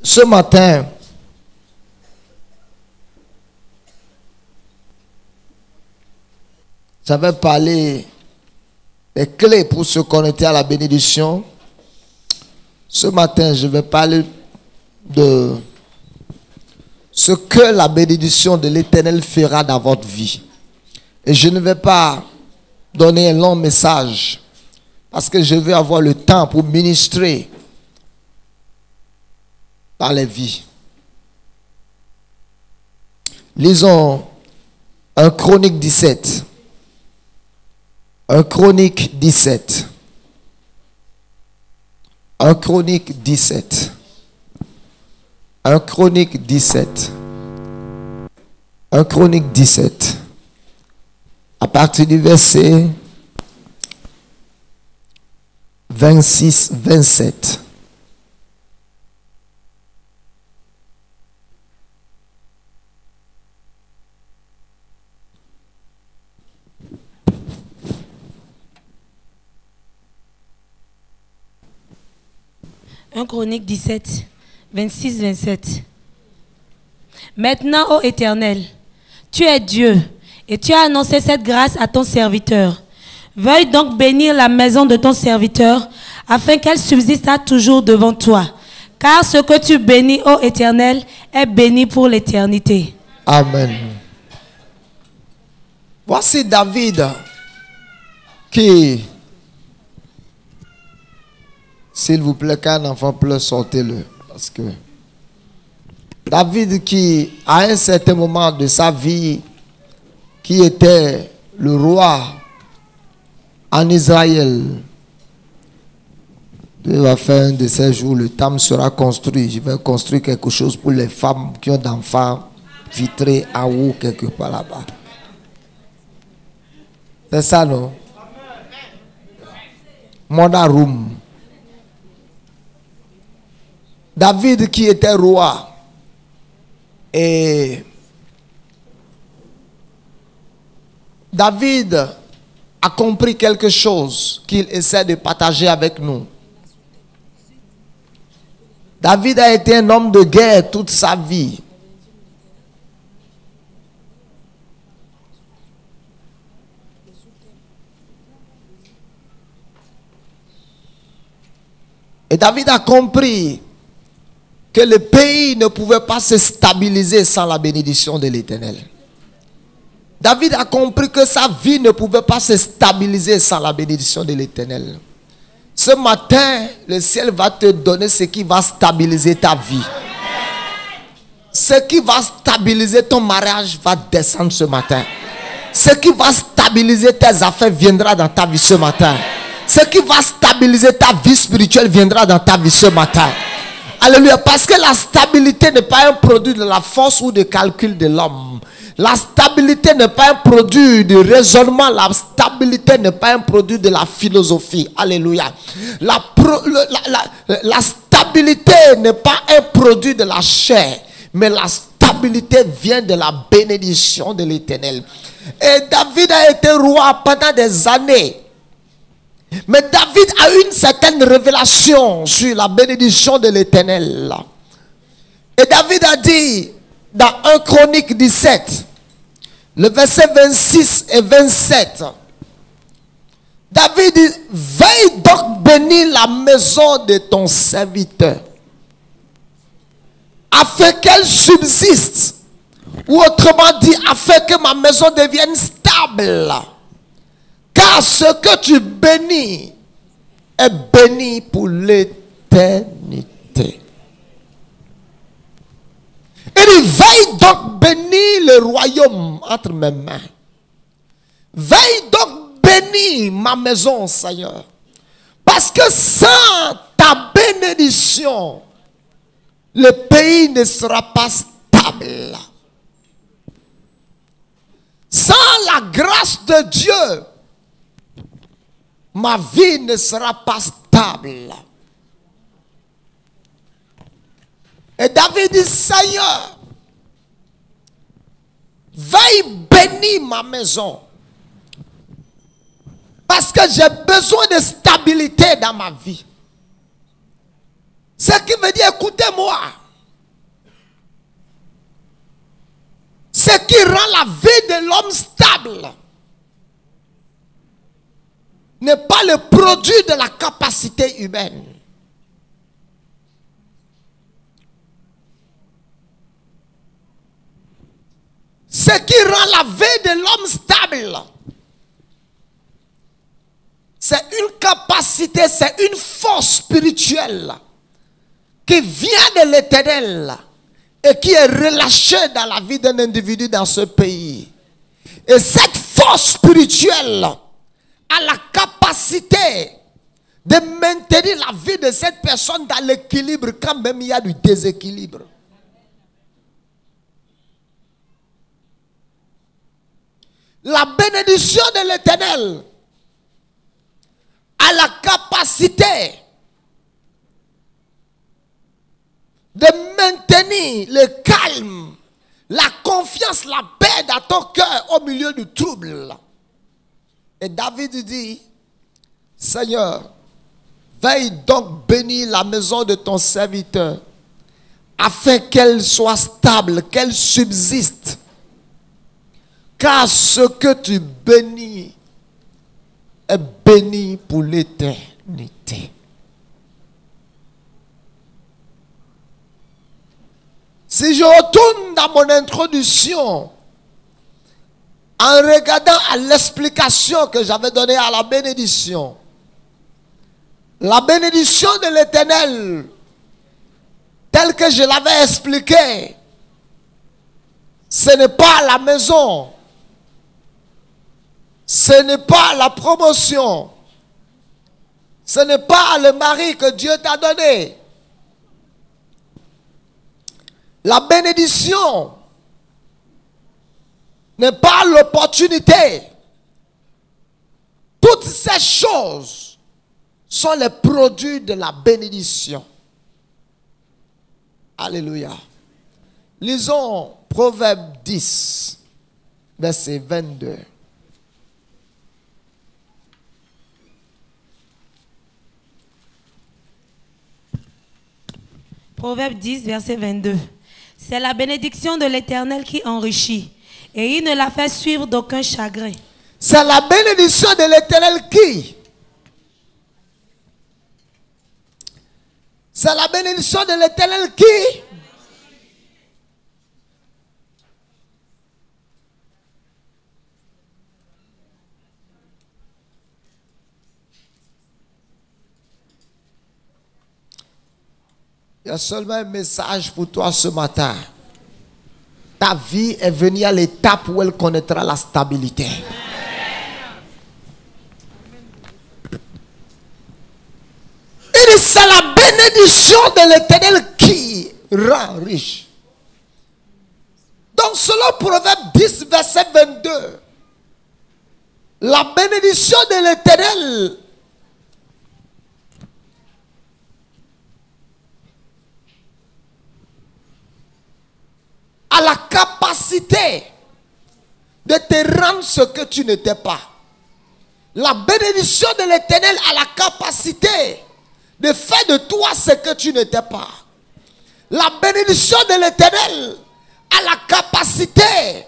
Ce matin, j'avais parlé des clés pour se connecter à la bénédiction. Ce matin, je vais parler de ce que la bénédiction de l'Éternel fera dans votre vie. Et je ne vais pas donner un long message parce que je vais avoir le temps pour ministrer dans les vies. Lisons 1 Chronique 17. 1 Chronique 17. 1 Chronique 17. 1 Chronique 17. 1 Chronique 17. À partir du verset 26-27. Chronique 17, 26-27. Maintenant, ô Éternel, tu es Dieu et tu as annoncé cette grâce à ton serviteur. Veuille donc bénir la maison de ton serviteur afin qu'elle subsiste toujours devant toi. Car ce que tu bénis, ô Éternel, est béni pour l'éternité. Amen. Voici David qui... S'il vous plaît, quand un enfant pleure, sortez-le. Parce que David qui, à un certain moment de sa vie, qui était le roi en Israël, Dieu va faire un de ces jours, le temple sera construit. Je vais construire quelque chose pour les femmes qui ont d'enfants vitrés en haut, quelque part là-bas. C'est ça, non? Mona Room. David qui était roi et David a compris quelque chose qu'il essaie de partager avec nous. David a été un homme de guerre toute sa vie. Et David a compris que le pays ne pouvait pas se stabiliser sans la bénédiction de l'Éternel. David a compris que sa vie ne pouvait pas se stabiliser sans la bénédiction de l'Éternel. Ce matin, le ciel va te donner ce qui va stabiliser ta vie. Ce qui va stabiliser ton mariage va descendre ce matin. Ce qui va stabiliser tes affaires viendra dans ta vie ce matin. Ce qui va stabiliser ta vie spirituelle viendra dans ta vie ce matin. Alléluia, parce que la stabilité n'est pas un produit de la force ou de calcul de l'homme. La stabilité n'est pas un produit de raisonnement. La stabilité n'est pas un produit de la philosophie. Alléluia. La stabilité n'est pas un produit de la chair, mais la stabilité vient de la bénédiction de l'Éternel. Et David a été roi pendant des années. Mais David a eu une certaine révélation sur la bénédiction de l'Éternel. Et David a dit dans 1 Chronique 17, le verset 26 et 27, David dit, veille donc bénir la maison de ton serviteur, afin qu'elle subsiste, ou autrement dit, afin que ma maison devienne stable. Car ce que tu bénis est béni pour l'éternité. Il dit, veille donc bénir le royaume entre mes mains. Veille donc bénir ma maison, Seigneur. Parce que sans ta bénédiction, le pays ne sera pas stable. Sans la grâce de Dieu, ma vie ne sera pas stable. Et David dit, Seigneur, veuille bénir ma maison. Parce que j'ai besoin de stabilité dans ma vie. Ce qui veut dire, écoutez-moi, ce qui rend la vie de l'homme stable n'est pas le produit de la capacité humaine. Ce qui rend la vie de l'homme stable, c'est une capacité, c'est une force spirituelle qui vient de l'Éternel et qui est relâchée dans la vie d'un individu dans ce pays. Et cette force spirituelle a la capacité de maintenir la vie de cette personne dans l'équilibre quand même il y a du déséquilibre. La bénédiction de l'Éternel a la capacité de maintenir le calme, la confiance, la paix dans ton cœur au milieu du trouble. Et David dit, Seigneur, veille donc bénir la maison de ton serviteur, afin qu'elle soit stable, qu'elle subsiste. Car ce que tu bénis est béni pour l'éternité. Si je retourne dans mon introduction, en regardant à l'explication que j'avais donnée à la bénédiction de l'Éternel, telle que je l'avais expliquée, ce n'est pas la maison, ce n'est pas la promotion, ce n'est pas le mari que Dieu t'a donné. La bénédiction n'est pas l'opportunité. Toutes ces choses sont les produits de la bénédiction. Alléluia. Lisons Proverbe 10, verset 22. Proverbe 10, verset 22. C'est la bénédiction de l'Éternel qui enrichit, et il ne la fait suivre d'aucun chagrin. C'est la bénédiction de l'Éternel qui? C'est la bénédiction de l'Éternel qui? Il y a seulement un message pour toi ce matin. Ta vie est venue à l'étape où elle connaîtra la stabilité. Et c'est la bénédiction de l'Éternel qui rend riche. Donc selon Proverbe 10, verset 22, la bénédiction de l'Éternel a la capacité de te rendre ce que tu n'étais pas. La bénédiction de l'Éternel a la capacité de faire de toi ce que tu n'étais pas. La bénédiction de l'Éternel a la capacité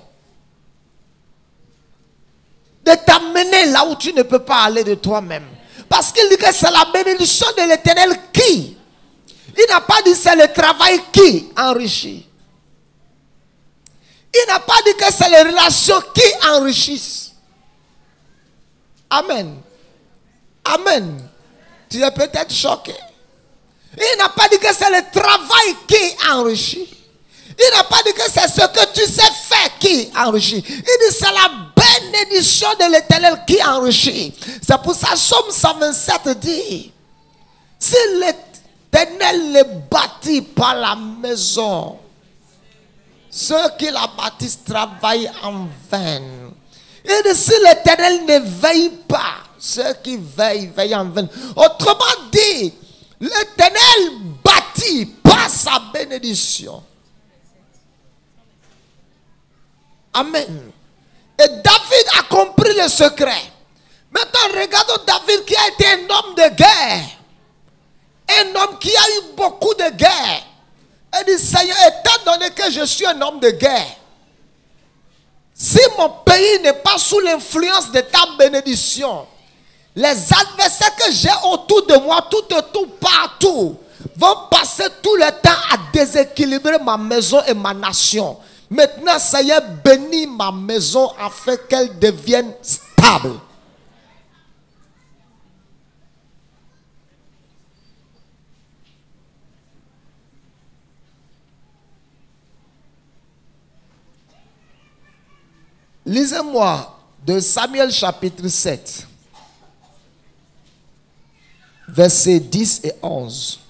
de t'amener là où tu ne peux pas aller de toi-même. Parce qu'il dit que c'est la bénédiction de l'Éternel qui. Il n'a pas dit c'est le travail qui enrichit. Il n'a pas dit que c'est les relations qui enrichissent. Amen. Amen. Tu es peut-être choqué. Il n'a pas dit que c'est le travail qui enrichit. Il n'a pas dit que c'est ce que tu sais faire qui enrichit. Il dit c'est la bénédiction de l'Éternel qui enrichit. C'est pour ça Somme 127 dit, si l'Éternel ne bâtit pas la maison, ceux qui la bâtissent travaillent en vain. Et si l'Éternel ne veille pas, ceux qui veillent, veillent en vain. Autrement dit, l'Éternel bâtit par sa bénédiction. Amen. Et David a compris le secret. Maintenant, regardons David qui a été un homme de guerre. Un homme qui a eu beaucoup de guerres. Il dit, Seigneur, étant donné que je suis un homme de guerre, si mon pays n'est pas sous l'influence de ta bénédiction, les adversaires que j'ai autour de moi, tout partout, vont passer tout le temps à déséquilibrer ma maison et ma nation. Maintenant, Seigneur, bénis ma maison afin qu'elle devienne stable. Lisez-moi de Samuel chapitre 7, versets 10 et 11.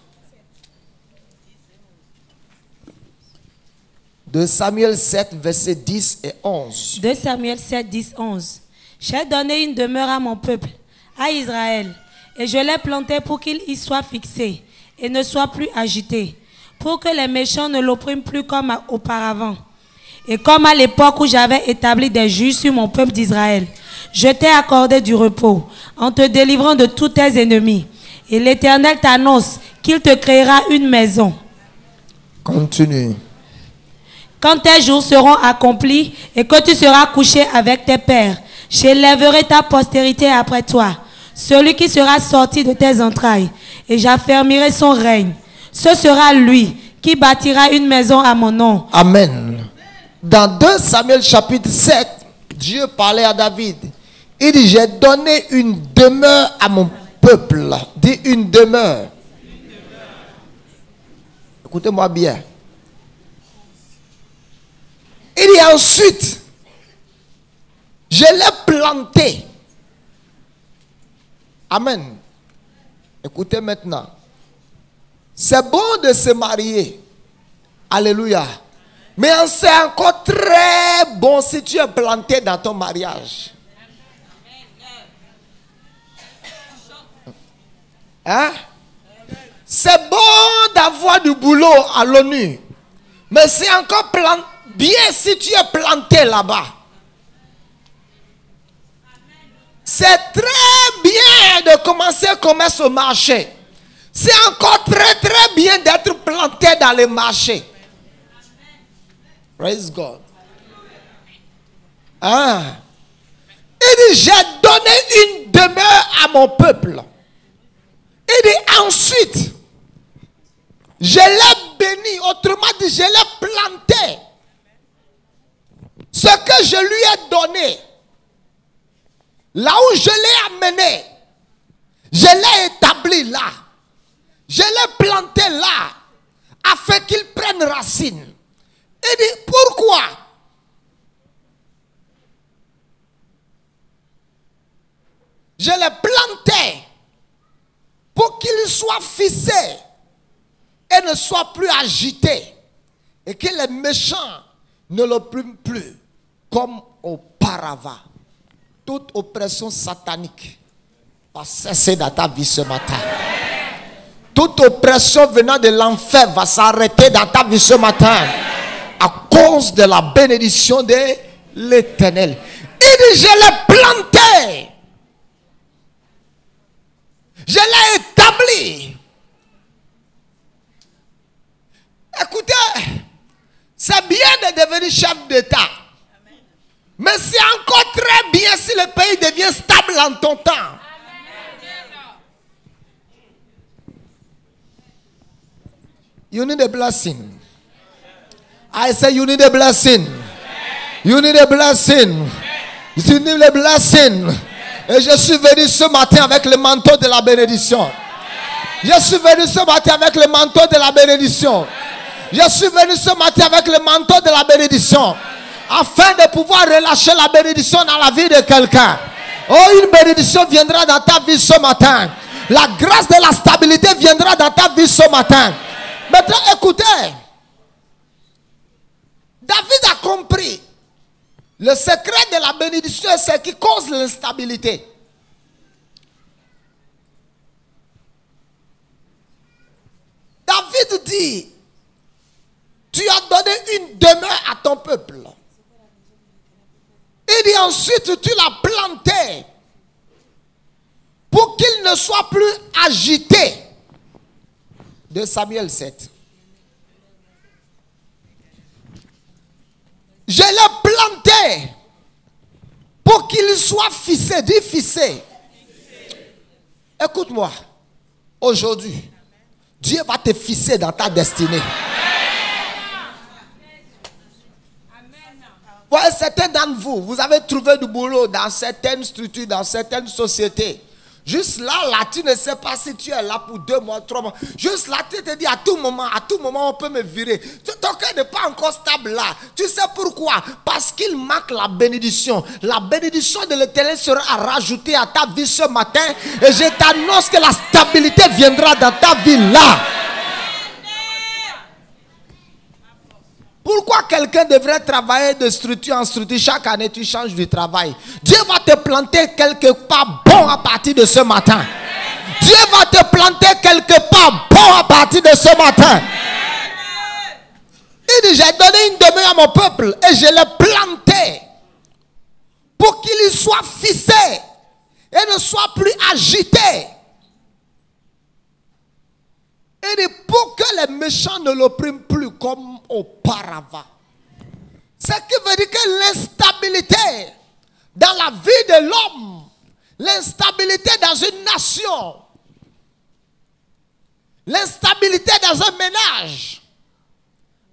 De Samuel 7, versets 10 et 11. De Samuel 7, 10, 11. J'ai donné une demeure à mon peuple, à Israël, et je l'ai planté pour qu'il y soit fixé et ne soit plus agité, pour que les méchants ne l'oppriment plus comme auparavant. Et comme à l'époque où j'avais établi des juges sur mon peuple d'Israël, je t'ai accordé du repos en te délivrant de tous tes ennemis. Et l'Éternel t'annonce qu'il te créera une maison. Continue. Quand tes jours seront accomplis et que tu seras couché avec tes pères, j'élèverai ta postérité après toi, celui qui sera sorti de tes entrailles, et j'affermirai son règne. Ce sera lui qui bâtira une maison à mon nom. Amen. Dans 2 Samuel chapitre 7, Dieu parlait à David. Il dit, j'ai donné une demeure à mon peuple. Dis une demeure. Écoutez-moi bien. Il dit ensuite, je l'ai planté. Amen. Écoutez maintenant. C'est bon de se marier. Alléluia. Mais c'est encore très bon si tu es planté dans ton mariage. Hein? C'est bon d'avoir du boulot à l'ONU. Mais c'est encore bien si tu es planté là-bas. C'est très bien de commencer à commerce au marché. C'est encore très bien d'être planté dans les marchés. Praise God. Ah. Il dit, j'ai donné une demeure à mon peuple. Il dit ensuite, je l'ai béni, autrement dit, je l'ai planté. Ce que je lui ai donné, là où je l'ai amené, je l'ai établi là. Je l'ai planté là, afin qu'il prenne racine. Il dit, pourquoi? Je l'ai planté pour qu'il soit fixé et ne soit plus agité. Et que les méchants ne l'oppriment plus comme auparavant. Toute oppression satanique va cesser dans ta vie ce matin. Toute oppression venant de l'enfer va s'arrêter dans ta vie ce matin. À cause de la bénédiction de l'Éternel. Il dit, je l'ai planté. Je l'ai établi. Écoutez, c'est bien de devenir chef d'État. Mais c'est encore très bien si le pays devient stable en ton temps. You need a blessing. I say you need a blessing. You need a blessing. You need a blessing. Et je suis venu ce matin avec le manteau de la bénédiction. Je suis venu ce matin avec le manteau de la bénédiction. Je suis venu ce matin avec le manteau de la bénédiction. Afin de pouvoir relâcher la bénédiction dans la vie de quelqu'un. Oh, une bénédiction viendra dans ta vie ce matin. La grâce de la stabilité viendra dans ta vie ce matin. Maintenant, écoutez. David a compris. Le secret de la bénédiction, c'est ce qui cause l'instabilité. David dit, tu as donné une demeure à ton peuple. Il dit ensuite, tu l'as planté pour qu'il ne soit plus agité 2 Samuel 7. Je l'ai planté pour qu'il soit fissé. Dis fissé. Écoute-moi. Aujourd'hui, Dieu va te fisser dans ta destinée. Ouais, certains d'entre vous, vous avez trouvé du boulot dans certaines structures, dans certaines sociétés. Juste là, tu ne sais pas si tu es là pour 2 mois, 3 mois. Juste là, tu te dis à tout moment, on peut me virer. Ton cœur n'est pas encore stable là. Tu sais pourquoi? Parce qu'il manque la bénédiction. La bénédiction de l'Éternel sera rajoutée à ta vie ce matin. Et je t'annonce que la stabilité viendra dans ta vie là. Pourquoi quelqu'un devrait travailler de structure en structure? Chaque année, tu changes de travail. Dieu va te planter quelque part bon à partir de ce matin. Dieu va te planter quelque part bon à partir de ce matin. Il dit, j'ai donné une demeure à mon peuple et je l'ai planté pour qu'il soit fissé et ne soit plus agité. Et pour que les méchants ne l'oppriment plus comme auparavant. Ce qui veut dire que l'instabilité dans la vie de l'homme, l'instabilité dans une nation, l'instabilité dans un ménage,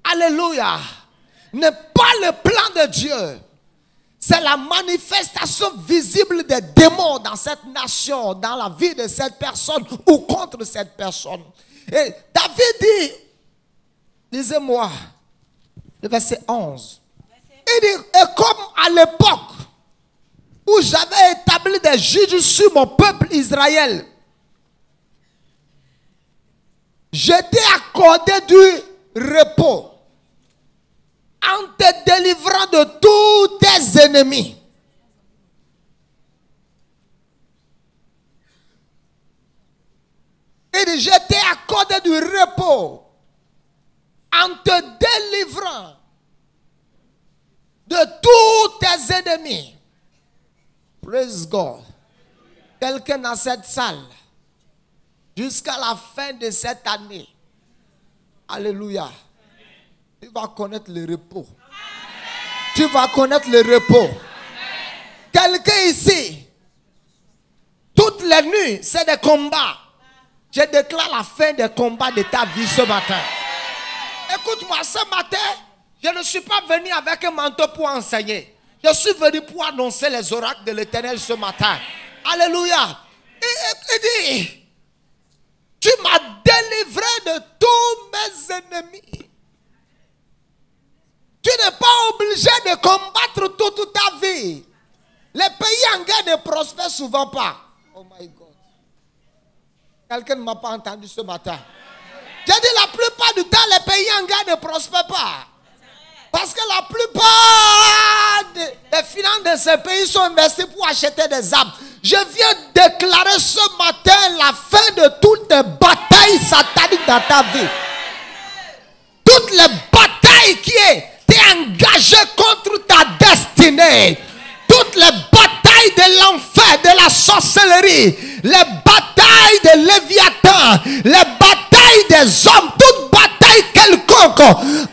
alléluia, n'est pas le plan de Dieu. C'est la manifestation visible des démons dans cette nation, dans la vie de cette personne ou contre cette personne. Et David dit, lisez-moi, le verset 11. Il dit, et comme à l'époque où j'avais établi des juges sur mon peuple Israël, je t'ai accordé du repos en te délivrant de tous tes ennemis. Il dit, je t'ai accordé du repos en te délivrant de tous tes ennemis. Praise God. Quelqu'un dans cette salle, jusqu'à la fin de cette année, alléluia, tu vas connaître le repos. Tu vas connaître le repos. Quelqu'un ici, toutes les nuits, c'est des combats. Je déclare la fin des combats de ta vie ce matin. Écoute-moi, ce matin, je ne suis pas venu avec un manteau pour enseigner. Je suis venu pour annoncer les oracles de l'Éternel ce matin. Alléluia. Il dit, tu m'as délivré de tous mes ennemis. Tu n'es pas obligé de combattre toute ta vie. Les pays en guerre ne prospèrent souvent pas. Oh my God. Quelqu'un ne m'a pas entendu ce matin. J'ai dit la plupart du temps, les pays en guerre ne prospèrent pas. Parce que la plupart des finances de ces pays sont investies pour acheter des armes. Je viens déclarer ce matin la fin de toutes les batailles sataniques dans ta vie. Toutes les batailles qui étaient engagées contre ta destinée. Toutes les batailles de l'enfer, de la sorcellerie. Les batailles de Léviathan. Les batailles des hommes. Toute bataille quelconque.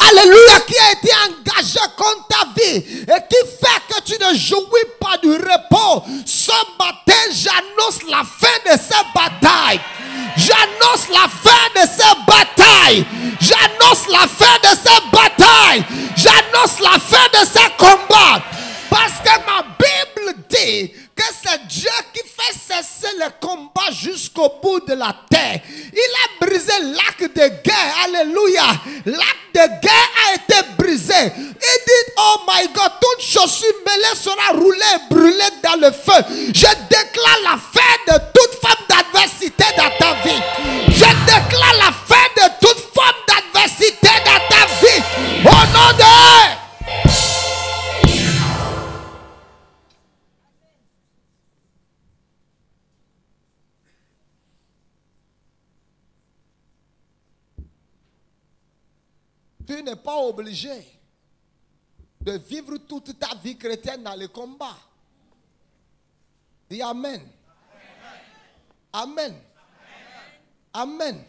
Alléluia, qui a été engagée contre ta vie. Et qui fait que tu ne jouis pas du repos. Ce matin, j'annonce la fin de ces batailles. J'annonce la fin de ces batailles. J'annonce la fin de ces batailles. J'annonce la fin de ces combats. Parce que ma Bible dit que c'est Dieu qui fait cesser le combat jusqu'au bout de la terre. Il a brisé l'arc de guerre. Alléluia. L'arc de guerre a été brisé. Il dit, oh my God, toute chaussure mêlée sera roulée, brûlée dans le feu. Je déclare la fin de toute forme d'adversité dans ta vie. Je déclare la fin de toute forme d'adversité dans ta vie. Au nom de... Tu n'es pas obligé de vivre toute ta vie chrétienne dans le combat. Dis Amen. Amen. Amen.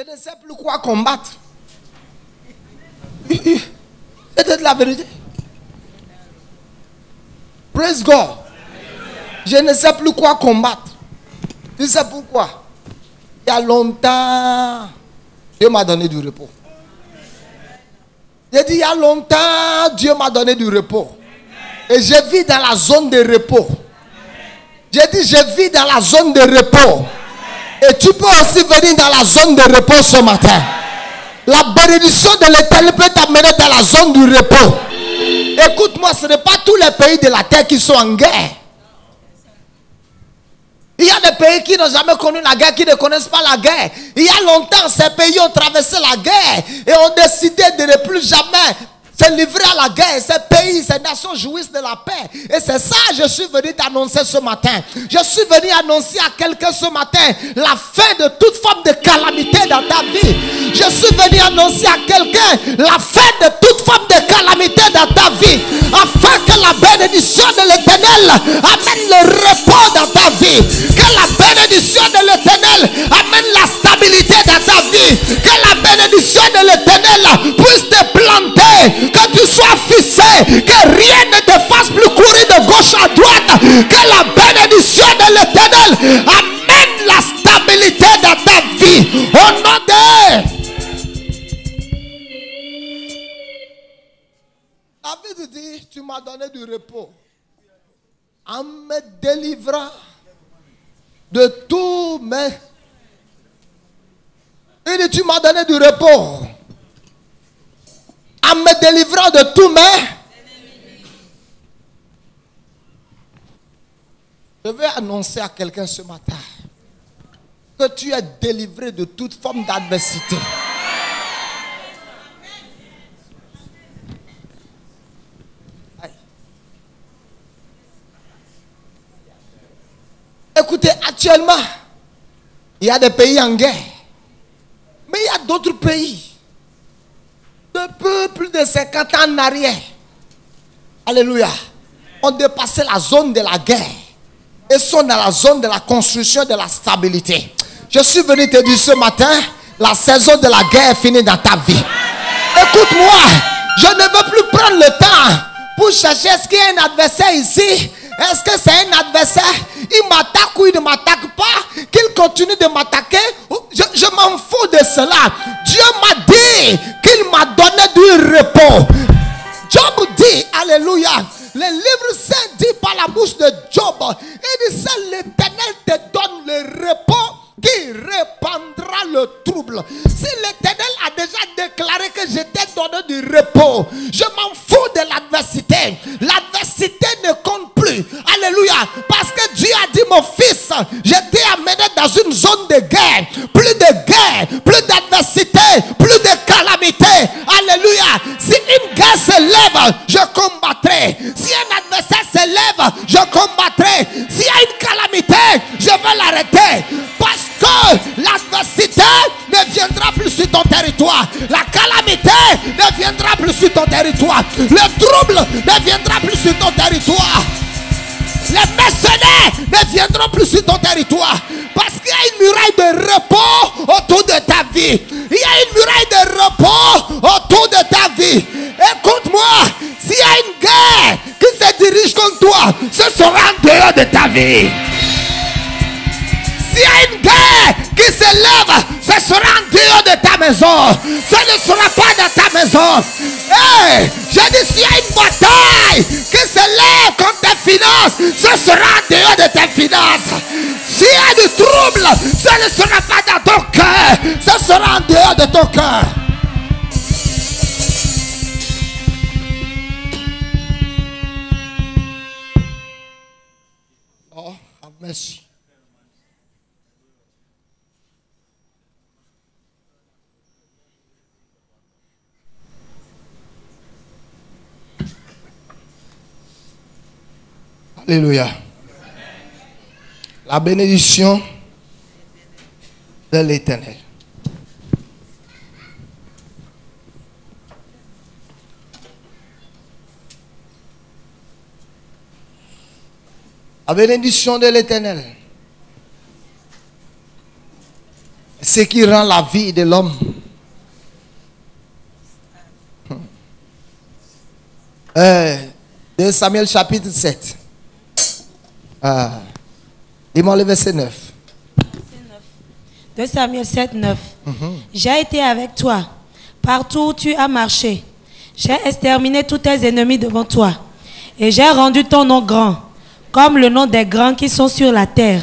Je ne sais plus quoi combattre. C'est la vérité. Praise God. Je ne sais plus quoi combattre. Tu sais pourquoi? Il y a longtemps, Dieu m'a donné du repos. J'ai dit, il y a longtemps, Dieu m'a donné du repos. Et je vis dans la zone de repos. J'ai dit, je vis dans la zone de repos. Et tu peux aussi venir dans la zone de repos ce matin. La bénédiction de l'Éternel peut t'amener dans la zone du repos. Écoute-moi, ce n'est pas tous les pays de la terre qui sont en guerre. Il y a des pays qui n'ont jamais connu la guerre, qui ne connaissent pas la guerre. Il y a longtemps, ces pays ont traversé la guerre et ont décidé de ne plus jamais se livrer à la guerre. Ces pays, ces nations jouissent de la paix. Et c'est ça que je suis venu t'annoncer ce matin. Je suis venu annoncer à quelqu'un ce matin la fin de toute forme de calamité dans ta vie. Je suis venu annoncer à quelqu'un la fin de toute forme de calamité dans ta vie. Afin que la bénédiction de l'Éternel amène le repos dans ta vie. Que la bénédiction de l'Éternel amène la stabilité dans ta vie. Que la bénédiction de l'Éternel puisse te planter. Que tu sois fixé, que rien ne te fasse plus courir de gauche à droite. Que la bénédiction de l'Éternel amène la stabilité dans ta vie. Au nom de David dit, tu m'as donné du repos en me délivrant de tout mes... Il dit, tu m'as donné du repos en me délivrant de tout mes... Je vais annoncer à quelqu'un ce matin que tu es délivré de toute forme d'adversité. Écoutez, actuellement, il y a des pays en guerre. Mais il y a d'autres pays. Depuis plus de 50 ans en arrière. Alléluia. Ont dépassé la zone de la guerre. Et sont dans la zone de la construction, de la stabilité. Je suis venu te dire ce matin, la saison de la guerre est finie dans ta vie. Écoute-moi, je ne veux plus prendre le temps pour chercher est-ce qu'il y a un adversaire ici. Est-ce que c'est un adversaire? Il m'attaque ou il ne m'attaque pas? Qu'il continue de m'attaquer? Je m'en fous de cela. Dieu m'a dit qu'il m'a donné du repos. Job dit, alléluia, le livre saint dit par la bouche de Job, il dit, c'est l'Éternel te donne le repos qui répandra le trouble. Si l'Éternel a déjà déclaré que je t'ai donné du repos, je m'en fous de l'adversité. L'adversité ne compte plus. Alléluia. Parce que Dieu a dit, mon fils, je t'ai amené dans une zone de guerre. Plus de guerre, plus d'adversité, plus de calamité. Alléluia. Si une guerre se lève, je combattrai. Si un adversaire se lève, je combattrai. S'il y a une calamité, je vais l'arrêter. Parce que l'adversité ne viendra plus sur ton territoire. La calamité ne viendra plus sur ton territoire. Le trouble ne viendra plus sur ton territoire. Les mercenaires ne viendront plus sur ton territoire. Parce qu'il y a une muraille de repos autour de ta vie. Il y a une muraille de repos autour de ta vie. Écoute-moi, s'il y a une guerre qui se dirige contre toi, ce sera en dehors de ta vie. S'il y a une guerre qui se lève, ce sera en dehors de ta maison. Ce ne sera pas dans ta maison. Hey, j'ai dit, s'il y a une bataille qui se lève contre tes finances, ce sera en dehors de tes finances. S'il y a du trouble, ce ne sera pas dans ton cœur. Ce sera en dehors de ton cœur. Oh, merci. Alléluia. La bénédiction de l'Éternel. La bénédiction de l'Éternel ce qui rend la vie de l'homme. 2 Samuel chapitre 7. Dis-moi le verset 9. 2 Samuel 7, 9. J'ai été avec toi, partout où tu as marché. J'ai exterminé tous tes ennemis devant toi. Et j'ai rendu ton nom grand, comme le nom des grands qui sont sur la terre.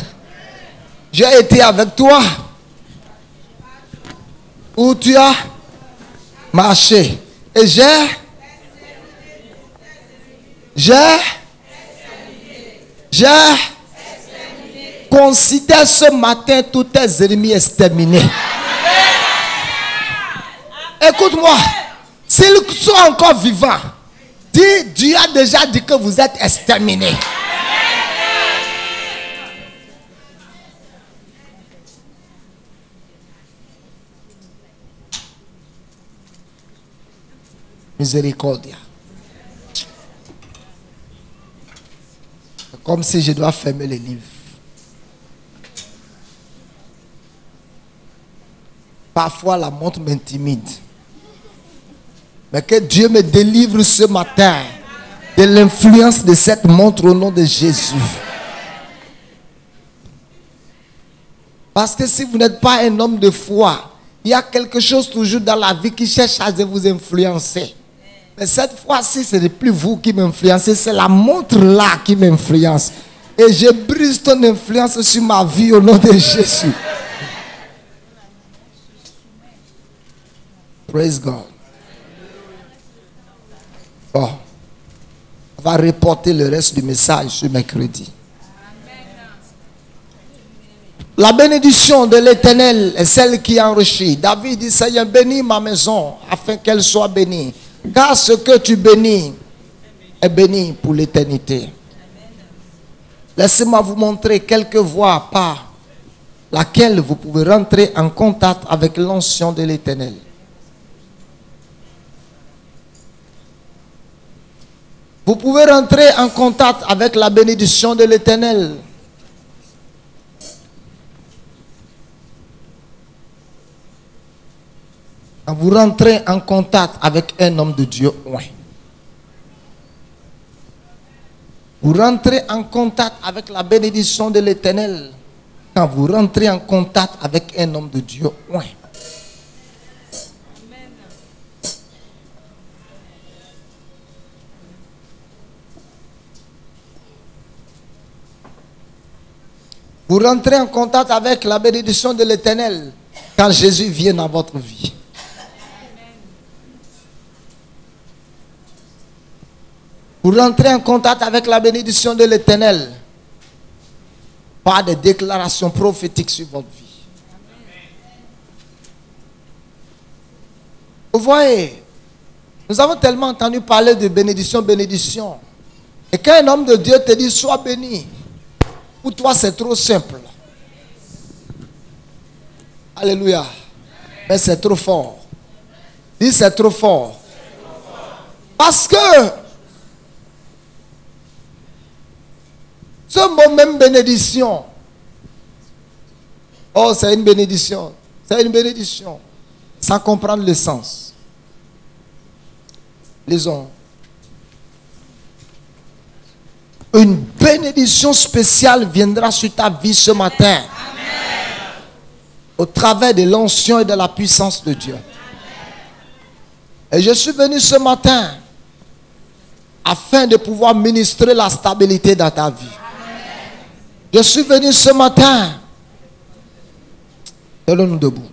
J'ai été avec toi, où tu as marché. Et j'ai considère ce matin tous tes ennemis exterminés. Écoute-moi, s'ils sont encore vivants, Dieu a déjà dit que vous êtes exterminés. Miséricordia. C'est comme si je dois fermer les livres. Parfois la montre m'intimide. Mais que Dieu me délivre ce matin de l'influence de cette montre au nom de Jésus. Parce que si vous n'êtes pas un homme de foi, il y a quelque chose toujours dans la vie qui cherche à vous influencer. Mais cette fois-ci, ce n'est plus vous qui m'influencez, c'est la montre là qui m'influence. Et je brise ton influence sur ma vie au nom de Jésus. Praise God. Bon, on va reporter le reste du message ce mercredi. La bénédiction de l'Éternel est celle qui enrichit. David dit, Seigneur, bénis ma maison afin qu'elle soit bénie. Car ce que tu bénis est béni pour l'éternité. Laissez-moi vous montrer quelques voies par laquelle vous pouvez rentrer en contact avec l'onction de l'Éternel. Vous pouvez rentrer en contact avec la bénédiction de l'Éternel. Quand vous rentrez en contact avec un homme de Dieu, ouais. Vous rentrez en contact avec la bénédiction de l'Éternel. Quand vous rentrez en contact avec un homme de Dieu, ouais. Vous rentrez en contact avec la bénédiction de l'Éternel quand Jésus vient dans votre vie. Vous rentrez en contact avec la bénédiction de l'Éternel par des déclarations prophétiques sur votre vie. Vous voyez, nous avons tellement entendu parler de bénédiction, bénédiction. Et quand un homme de Dieu te dit sois béni, pour toi c'est trop simple. Alléluia. Mais c'est trop fort. Dis c'est trop fort. Parce que ce mot même bénédiction. Oh, c'est une bénédiction. C'est une bénédiction. Sans comprendre le sens. Lisons. Une bénédiction spéciale viendra sur ta vie ce matin. Amen. Au travers de l'onction et de la puissance de Dieu. Et je suis venu ce matin afin de pouvoir ministrer la stabilité dans ta vie. Je suis venu ce matin. Tenons-nous debout.